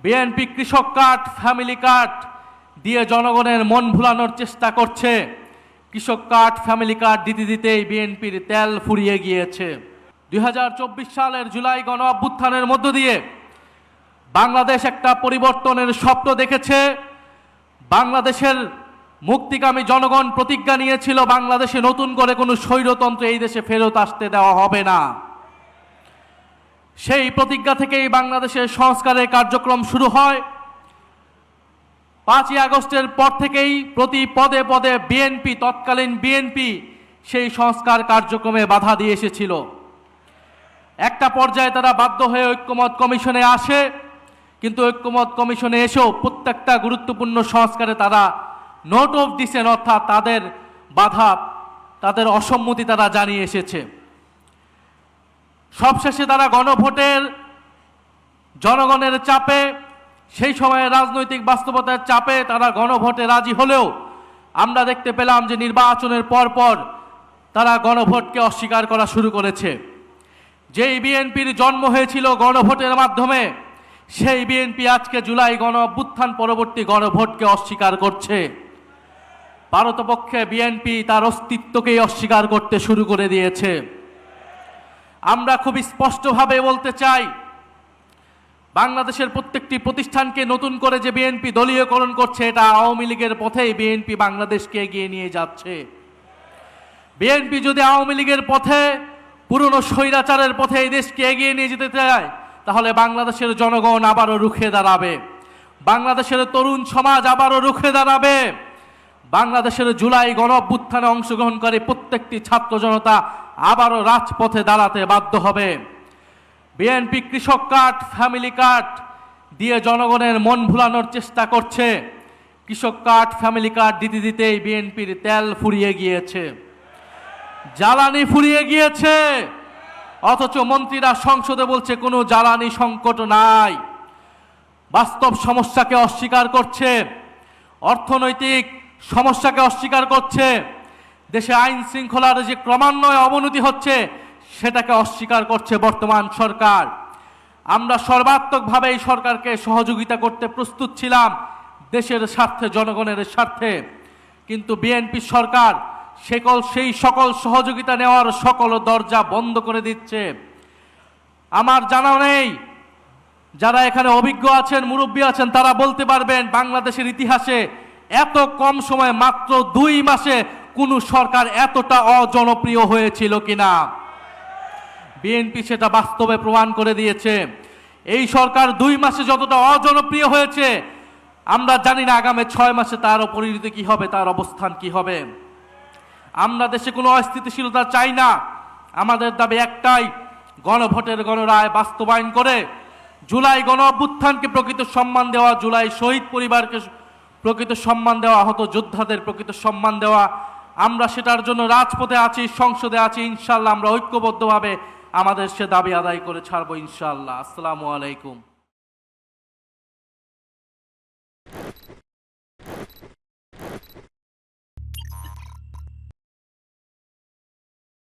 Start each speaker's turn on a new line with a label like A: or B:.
A: BNP কৃষক card, family card দিয়ে জনগণের মন ভুলানোর চেষ্টা করছে। কৃষক কার্ড, ফ্যামিলি কার্ড দিতে দিতেই বিএনপির তেল ফুরিয়ে গিয়েছে। 2024 সালের জুলাই গণ অভ্যুত্থানের মধ্য দিয়ে বাংলাদেশ একটা পরিবর্তনের স্বপ্ন দেখেছে। বাংলাদেশের মুক্তিকামী জনগণ প্রতিজ্ঞা নিয়েছিল বাংলাদেশে নতুন করে কোনো স্বৈরতন্ত্র এই দেশে ফেরত আসতে দেওয়া হবে না। সেই প্রতিজ্ঞা থেকেই বাংলাদেশের সংস্কারের কার্যক্রম শুরু হয়। 5ই আগস্টের পর থেকেই প্রতি পদে পদে বিএনপি, তৎকালীন বিএনপি সেই সংস্কার কার্যক্রমে বাধা দিয়ে এসেছিল। একটা পর্যায়ে তারা বাধ্য হয়ে ঐক্যমত কমিশনে আসে, কিন্তু ঐক্যমত কমিশনে এসেও প্রত্যেকটা গুরুত্বপূর্ণ সংস্কারে তারা নোট অফ ডিসেন্ট, অর্থাৎ তাদের বাধা, তাদের অসম্মতি তারা জানিয়ে এসেছে। সবশেষে তারা গণভোটের জনগণের চাপে, সেই সময়ে রাজনৈতিক বাস্তবতার চাপে তারা গণভোটে রাজি হলেও আমরা দেখতে পেলাম যে নির্বাচনের পরপর তারা গণভোটকে অস্বীকার করা শুরু করেছে। যেই বিএনপির জন্ম হয়েছিল গণভোটের মাধ্যমে, সেই বিএনপি আজকে জুলাই গণ অভ্যুত্থান পরবর্তী গণভোটকে অস্বীকার করছে। পারতপক্ষে বিএনপি তার অস্তিত্বকেই অস্বীকার করতে শুরু করে দিয়েছে। আমরা খুব স্পষ্টভাবে বলতে চাই, বাংলাদেশের প্রত্যেকটি প্রতিষ্ঠানকে নতুন করে যে বিএনপি দলীয়করণ করছে, এটা আওয়ামী লীগের পথেই বিএনপি বাংলাদেশকে এগিয়ে নিয়ে যাচ্ছে। বিএনপি যদি আওয়ামী লীগের পথে, পুরনো স্বৈরাচারের পথে এই দেশকে এগিয়ে নিয়ে যেতে চায়, তাহলে বাংলাদেশের জনগণ আবারও রুখে দাঁড়াবে, বাংলাদেশের তরুণ সমাজ আবারও রুখে দাঁড়াবে, বাংলাদেশের জুলাই গণ অভ্যুত্থানে অংশগ্রহণকারী প্রত্যেকটি ছাত্র জনতা আবারও রাজপথে দাঁড়াতে বাধ্য হবে। বিএনপি কৃষক কার্ড, ফ্যামিলি কার্ড দিয়ে জনগণের মন ভুলানোর চেষ্টা করছে। কৃষক কার্ড, ফ্যামিলি কার্ড দিতে দিতেই বিএনপির তেল ফুরিয়ে গিয়েছে, জ্বালানি ফুরিয়ে গিয়েছে, অথচ মন্ত্রীরা সংসদে বলছে কোনো জ্বালানি সংকট নাই। বাস্তব সমস্যাকে অস্বীকার করছে, অর্থনৈতিক সমস্যাকে অস্বীকার করছে, দেশে আইন শৃঙ্খলার যে ক্রমান্বয়ে অবনতি হচ্ছে সেটাকে অস্বীকার করছে বর্তমান সরকার। আমরা সর্বাত্মকভাবে এই সরকারকে সহযোগিতা করতে প্রস্তুত ছিলাম দেশের স্বার্থে, জনগণের স্বার্থে, কিন্তু বিএনপি সরকার সেই সকল সহযোগিতা নেওয়ার সকল দরজা বন্ধ করে দিচ্ছে। আমার জানা নেই, যারা এখানে অভিজ্ঞ আছেন, মুরব্বী আছেন, তারা বলতে পারবেন বাংলাদেশের ইতিহাসে এত কম সময়ে, মাত্র 2 মাসে কোন সরকার এতটা অজনপ্রিয় হয়েছিল কিনা। বিএনপি সেটা বাস্তবে প্রমাণ করে দিয়েছে। এই সরকার 2 মাসে যতটা অজনপ্রিয় হয়েছে, আমরা জানি না আগামী 6 মাসে তার পরিণতি কি হবে, তার অবস্থান কি হবে। আমরা দেশে কোনো অস্থিতিশীলতা চাই না। আমাদের দাবি একটাই, গণভোটের গণরায় বাস্তবায়ন করে জুলাই গণ অভ্যুত্থানকে প্রকৃত সম্মান দেওয়া, জুলাই শহীদ পরিবারকে প্রকৃত সম্মান দেওয়া, আহত যোদ্ধাদের প্রকৃত সম্মান দেওয়া। আমরা সেটার জন্য রাজপথে আছি, সংসদে আছি। ইনশাআল্লাহ আমরা ঐক্যবদ্ধভাবে আমাদের সে দাবি আদায় করে ছাড়বো ইনশাআল্লাহ। আসসালামু আলাইকুম।